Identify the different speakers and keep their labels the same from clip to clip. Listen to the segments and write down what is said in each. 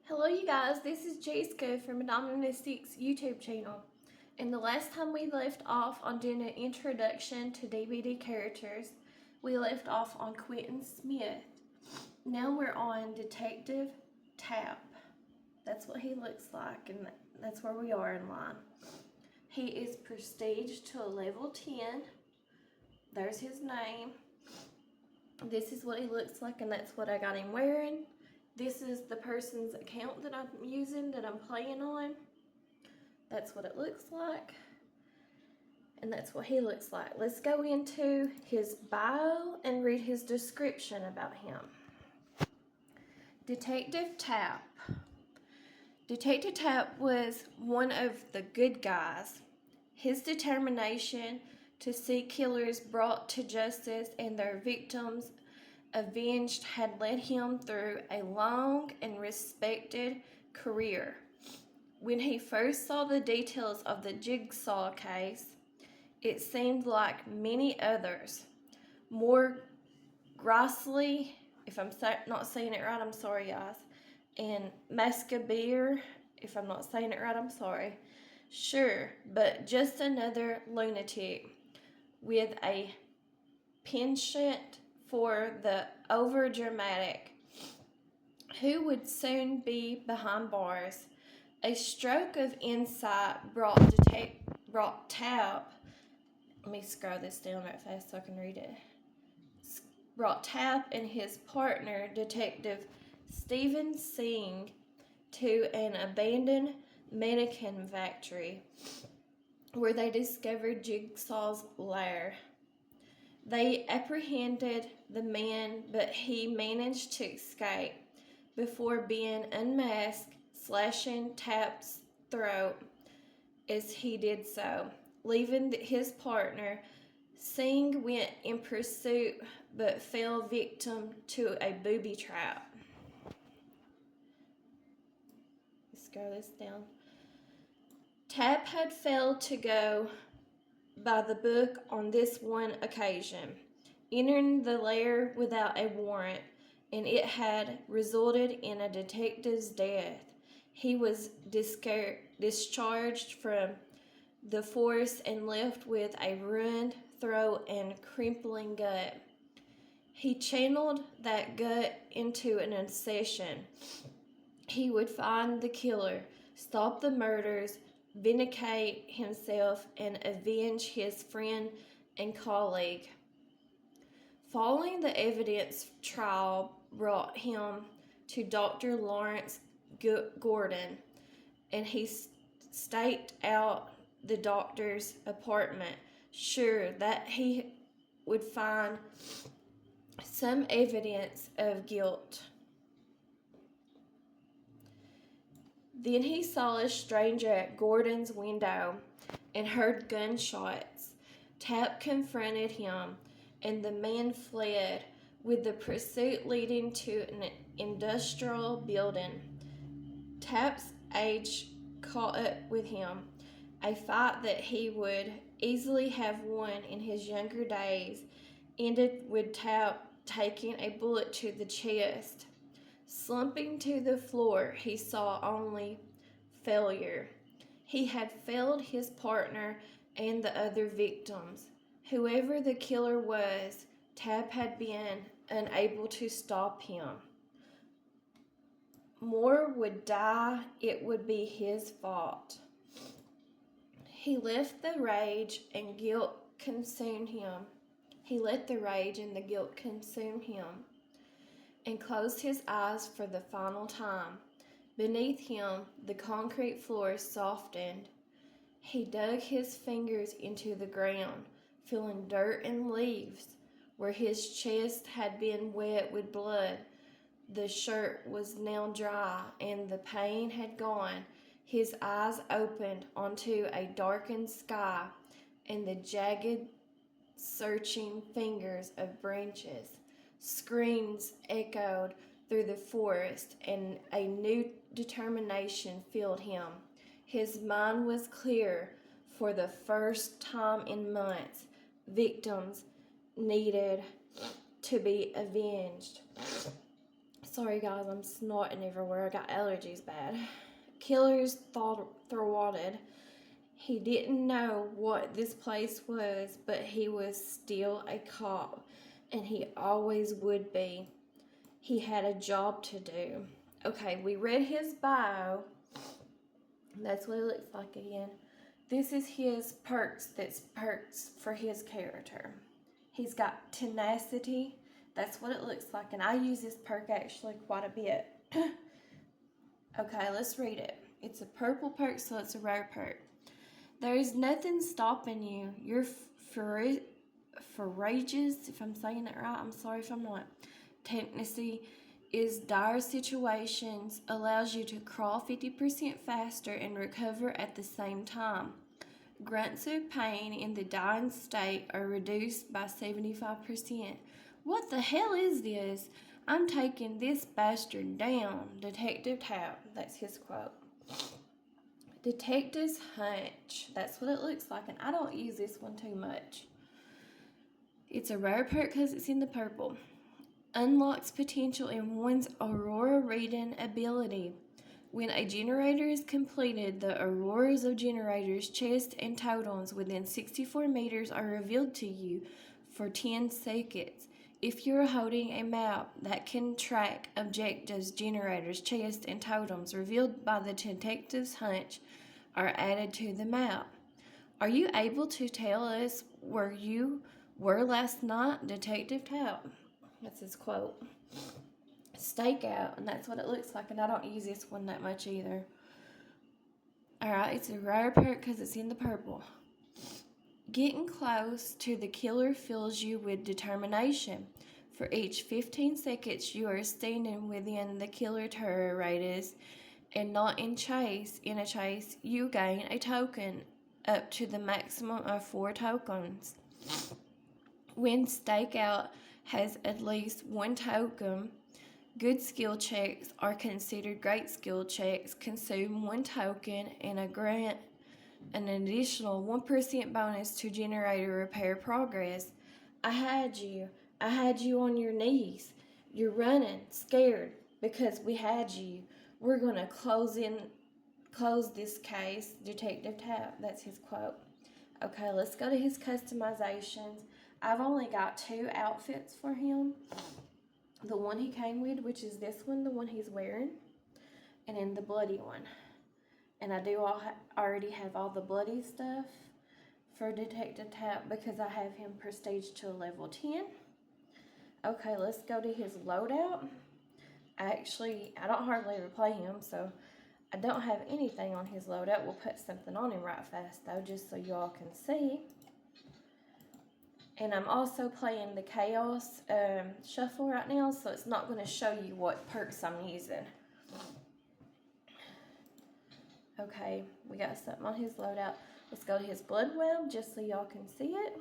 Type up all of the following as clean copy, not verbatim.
Speaker 1: Hello you guys, this is Jessica from Anonymous6 YouTube channel. And the last time we left off on doing an introduction to DBD characters, we left off on Quentin Smith. Now we're on Detective Tapp. That's what he looks like, and that's where we are in line. He is prestige to a level 10. There's his name. This is what he looks like, and that's what I got him wearing. This is the person's account that I'm using, that I'm playing on. That's what it looks like. And that's what he looks like. Let's go into his bio and read his description about him. Detective Tapp. Detective Tapp was one of the good guys. His determination to see killers brought to justice and their victims avenged had led him through a long and respected career. When he first saw the details of the Jigsaw case, it seemed like many others, more grossly, if I'm not saying it right, I'm sorry guys, and Mascabeer, if I'm not saying it right, I'm sorry. Sure, but just another lunatic with a penchant for the over-dramatic, who would soon be behind bars. A stroke of insight brought Tapp, let me scroll this down right fast so I can read it, brought Tapp and his partner, Detective Stephen Singh, to an abandoned mannequin factory where they discovered Jigsaw's lair. They apprehended the man, but he managed to escape before being unmasked, slashing Tapp's throat as he did so. Leaving his partner, Singh went in pursuit but fell victim to a booby trap. Let's scroll this down. Tapp had failed to go by the book on this one occasion, entering the lair without a warrant, and it had resulted in a detective's death. He was discharged from the force and left with a ruined throat and crippling gut. He channeled that gut into an obsession. He would find the killer, stop the murders, vindicate himself, and avenge his friend and colleague. Following the evidence trial brought him to Dr. Lawrence Gordon, and he staked out the doctor's apartment, sure that he would find some evidence of guilt. Then he saw a stranger at Gordon's window and heard gunshots. Tapp confronted him, and the man fled, with the pursuit leading to an industrial building. Tapp's age caught up with him, a fight that he would easily have won in his younger days ended with Tapp taking a bullet to the chest. Slumping to the floor, he saw only failure. He had failed his partner and the other victims. Whoever the killer was, Tapp had been unable to stop him. More would die, it would be his fault. He let the rage and guilt consume him. And closed his eyes for the final time. Beneath him, the concrete floor softened. He dug his fingers into the ground, feeling dirt and leaves. Where his chest had been wet with blood, the shirt was now dry, and the pain had gone. His eyes opened onto a darkened sky and the jagged, searching fingers of branches. Screams echoed through the forest, and a new determination filled him. His mind was clear. For the first time in months, victims needed to be avenged. Sorry guys, I'm snorting everywhere. I got allergies bad. Killers thwarted. He didn't know what this place was, but he was still a cop, and he always would be. He had a job to do. Okay, we read his bio. That's what it looks like again. This is his perks. That's perks for his character. He's got tenacity. That's what it looks like. And I use this perk actually quite a bit. Okay, let's read it. It's a purple perk, so it's a rare perk. There is nothing stopping you. You're courageous, if I'm saying it right. I'm sorry if I'm not. Tenacity is dire situations, allows you to crawl 50% faster and recover at the same time. Grunts of pain in the dying state are reduced by 75%. What the hell is this? I'm taking this bastard down. Detective Tapp. That's his quote. Detective's hunch. That's what it looks like, and I don't use this one too much. It's a rare perk because it's in the purple. Unlocks potential in one's aurora reading ability. When a generator is completed, the auroras of generators, chests, and totems within 64 meters are revealed to you for 10 seconds. If you're holding a map that can track objectives, generators, chests, and totems revealed by the detective's hunch are added to the map. Are you able to tell us where you were last night? Detective Tapp. That's his quote. Stakeout, and that's what it looks like, and I don't use this one that much either. Alright, it's a rare perk because it's in the purple. Getting close to the killer fills you with determination. For each 15 seconds you are standing within the killer terror radius and not in a chase, you gain a token up to the maximum of 4 tokens. When stakeout has at least 1 token, good skill checks are considered great skill checks, consume 1 token, and grant an additional 1% bonus to generator repair progress. I had you on your knees. You're running, scared, because we had you. We're going to close this case, Detective Tapp. That's his quote. Okay, let's go to his customizations. I've only got 2 outfits for him. The one he came with, which is this one, the one he's wearing, and then the bloody one. And I do already have all the bloody stuff for Detective Tapp because I have him prestige to a level 10. Okay, let's go to his loadout. I don't hardly ever play him, so I don't have anything on his loadout. We'll put something on him right fast, though, just so y'all can see. And I'm also playing the Chaos Shuffle right now, so it's not going to show you what perks I'm using. Okay, we got something on his loadout. Let's go to his blood web just so y'all can see it.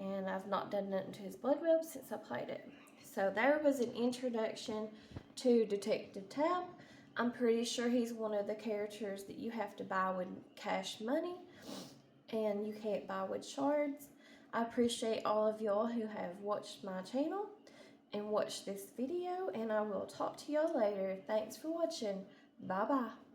Speaker 1: And I've not done nothing to his blood web since I played it. So there was an introduction to Detective Tapp. I'm pretty sure he's one of the characters that you have to buy with cash money, and you can't buy with shards. I appreciate all of y'all who have watched my channel and watched this video, and I will talk to y'all later. Thanks for watching. Bye-bye.